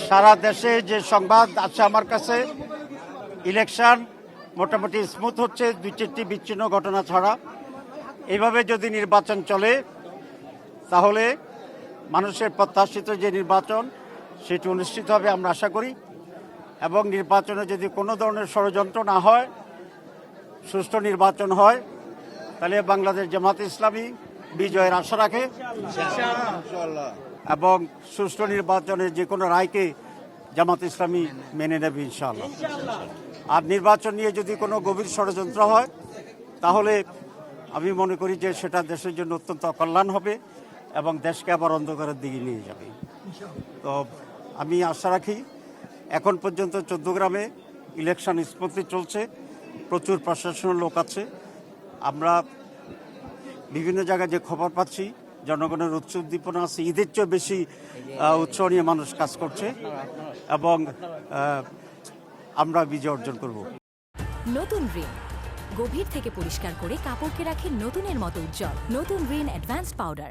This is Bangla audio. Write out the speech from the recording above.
সারা দেশে যে সংবাদ আছে আমার কাছে, ইলেকশন মোটামুটি স্মুথ হচ্ছে, 2-4টি বিচ্ছিন্ন ঘটনা ছাড়া। এইভাবে যদি নির্বাচন চলে তাহলে মানুষের প্রত্যাশিত যে নির্বাচন সেটি অনুষ্ঠিত হবে আমরা আশা করি। এবং নির্বাচনে যদি কোনো ধরনের ষড়যন্ত্র না হয়, সুষ্ঠু নির্বাচন হয়, তাহলে বাংলাদেশ জামাত ইসলামী বিজয়ের আশা রাখে এবং সুষ্ঠু নির্বাচনের যে কোনো রায়কে জামাত ইসলামী মেনে নেবে ইনশাআল্লাহ। আর নির্বাচন নিয়ে যদি কোনো গভীর ষড়যন্ত্র হয় তাহলে আমি মনে করি যে সেটা দেশের জন্য অত্যন্ত অকল্যাণ হবে এবং দেশকে আবার অন্ধকারের দিকে নিয়ে যাবে। তো আমি আশা রাখি, এখন পর্যন্ত 14 গ্রামে ইলেকশন স্মুথলি চলছে, প্রচুর প্রশাসনের লোক আছে। আমরা বিভিন্ন জায়গায় যে খবর পাচ্ছি, জনগণের উৎসব উদ্দীপনা আছে, ঈদের চেয়ে বেশি উৎসব নিয়ে মানুষ কাজ করছে এবং আমরা বিজয় অর্জন করব। নতুন রিন গভীর থেকে পরিষ্কার করে কাপড়কে রাখে নতুনের মতো উজ্জ্বল। নতুন রিন অ্যাডভান্সড পাউডার।